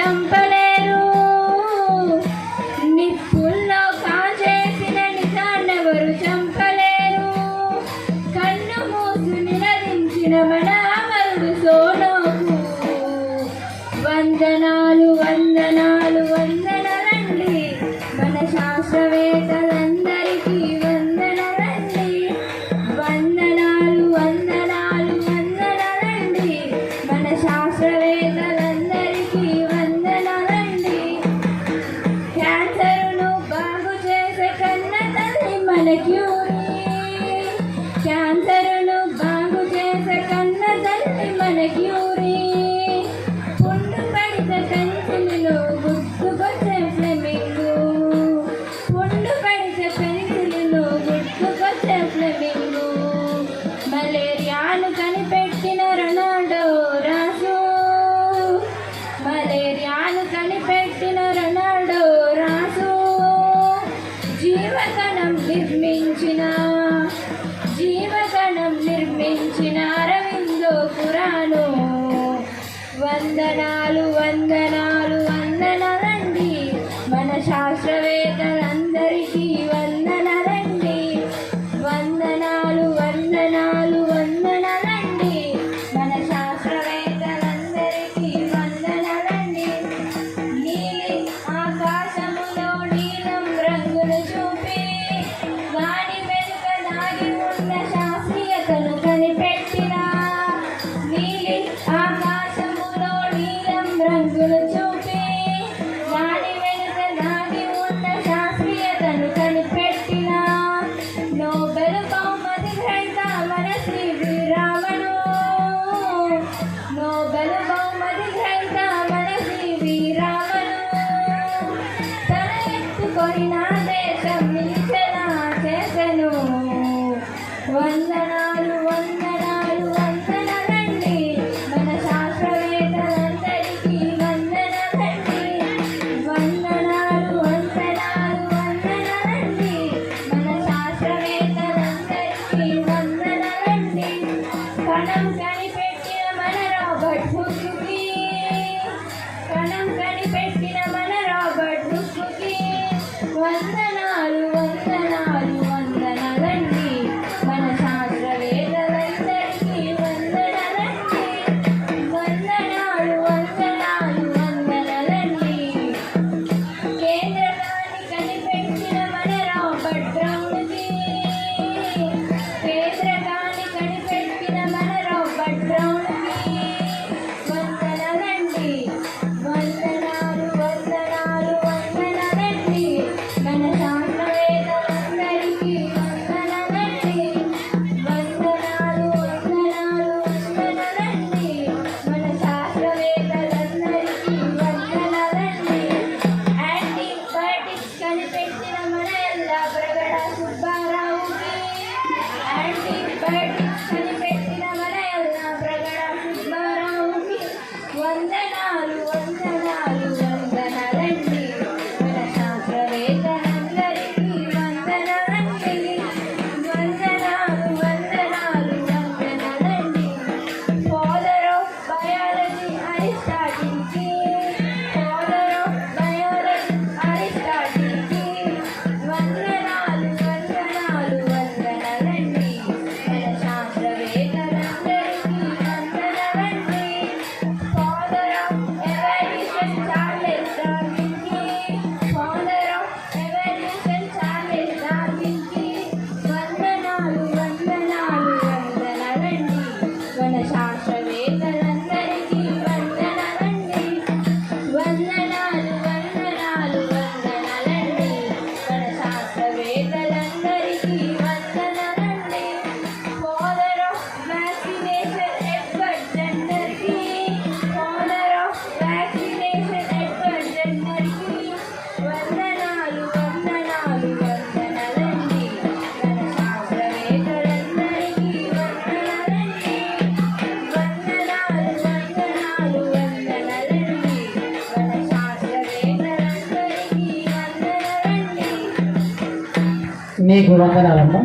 చంపలేరు, నిప్పుల్లో కాచేసిన నిజాన్నెవరు చంపలేరు. కన్ను మూసు నిలదించిన మన అమరుడు సోనోకు వందనాలు వందనాలు వందనాలండి. మన శాస్త్రవేత్తలందరికీ వందనాలండి. వందనాలు వందనాలు వందనాలండి. మన శాస్త్రవేత్తలందరికీ వందనాలండి. క్యాన్సర్ను బాగు చేసే కన్న తల్లి మన క్యూరీ. క్యాన్సర్ను బాగు చేసే కన్న తల్లి మన క్యూరీ. పుండు పడితే పెన్సిల్లో గుర్తుకొచ్చే ఫ్లెమింగు. పుండు పడితే పెన్సిల్లో గుర్తుకొచ్చే ఫ్లెమింగు. మలేరియాను కనిపెట్టిన రొనాల్డో రాజు. మలేరియాను కనిపెట్టిన రొనాల్డో రాజు. జీవకణం నిర్మించిన అరవిందో పురాణు. వందనాలు వందనాలు వందనాలండి. మన శాస్త్రవేత్తలందరికీ వందనాలండి. వందనాలు వందనాలు వందనాలండి. మన శాస్త్రవేత్తలందరికీ వందనాలండి. నీలి ఆకాశములో నీలం రంగును చూపి వాని వెనుక దాగి ఉన్న శాస్త్రీయతను కనిపెట్టిన. నీలి ఆకాశములో నీలం రంగును చూపి వాని వెనుక దాగి ఉన్న శాస్త్రీయతను కనిపెట్టిన. నోబెల్ బహుమతి గ్రహీత మన శ్రీ రామను. నోబెల్ బహుమతి గ్రహీత మన శ్రీ రామను. తల ఎత్తుకొని నా దేశం నిలిచెలా చేసెను. వందనాలు వందనాలు వందనాలండి. మన శాస్త్రవేత్తలందరికీ వందనాలండి. వందనాలు వందనాలు వందనాలండి. మన శాస్త్రవేత్తలందరికీ వందనాలండి. కణం కనిపెట్టిన మన రాబర్ట్ హుక్కి. కణం కనిపెట్టిన మన రాబర్ట్ హుక్కి వందనాలు వందనాలు వందనాలండి. మన శాస్త్రవేత్తలందరికీ వందనాలండి. వందనాలు వందనాలు వందనాలండి. కేంద్రకాన్ని కనిపెట్టిన మన రాబర్ట్ బ్రౌన్కి. కేంద్రకాన్ని కనిపెట్టిన మన రాబర్ట్ బ్రౌన్కి వందనాలండి. వందనాలు వందనాలు వందనాలండి. మన శాస్త్రవేత్తలందరికీ వందనాలండి. వందనాలు వందనాలు వందనాలండి. మన శాస్త్రవేత్తలందరికీ వందనాలండి. యాంటీబయాటిక్స్ కనిపెట్టిన మన ఎల్లాప్రగడ సుబ్బారావుకి. యాంటీబయాటిక్స్ కనిపెట్టిన మన ఎల్లాప్రగడ సుబ్బారావుకి వందనాలు వందనాలు వందనాలండి. మన శాస్త్రవేత్తలందరికీ వందనాలండి. వందనాలు వందనాలు వందనాలండి. ఫాదర్ ఆఫ్ బయాలజీ అరిస్టాటిల్కి. ఫాదర్ ఆఫ్ బయాలజీ అరిస్టాటిల్కి వందనాలు వందనాలు వందనాలండి. మన శాస్త్రవేత్తలందరికీ వందనాలండి. ఫాదర్ ఆఫ్ ఎవల్యూషన్ చార్లెస్ డార్విన్కి. ఫాదర్ ఆఫ్ ఎవల్యూషన్ చార్లెస్ డార్విన్కి వందనాలు వందనాలు వందనాలండి. మన శాస్త్రవేత్తలందరికీ వందనాలండి. వందనాలు వందనాలు వందనాలండి. మన శాస్త్రవేత్తలందరికీ వందనాలండి. ఫాదర్ ఆఫ్ వ్యాక్సినేషన్ ఎడ్వర్డ్ జెన్నర్కి. ఫాదర్ ఆఫ్ వ్యాక్సినేషన్ ఎడ్వర్డ్ జెన్నర్కి వందనాలు వందనాలు వందనాలండి. మన శాస్త్రవేత్తలందరికీ వందనాలండి. వందనాలు వందనాలు వందనాలండి. మన శాస్త్రవేత్తలందరికీ వందనాలండి. మీకు వందనాలమ్మా.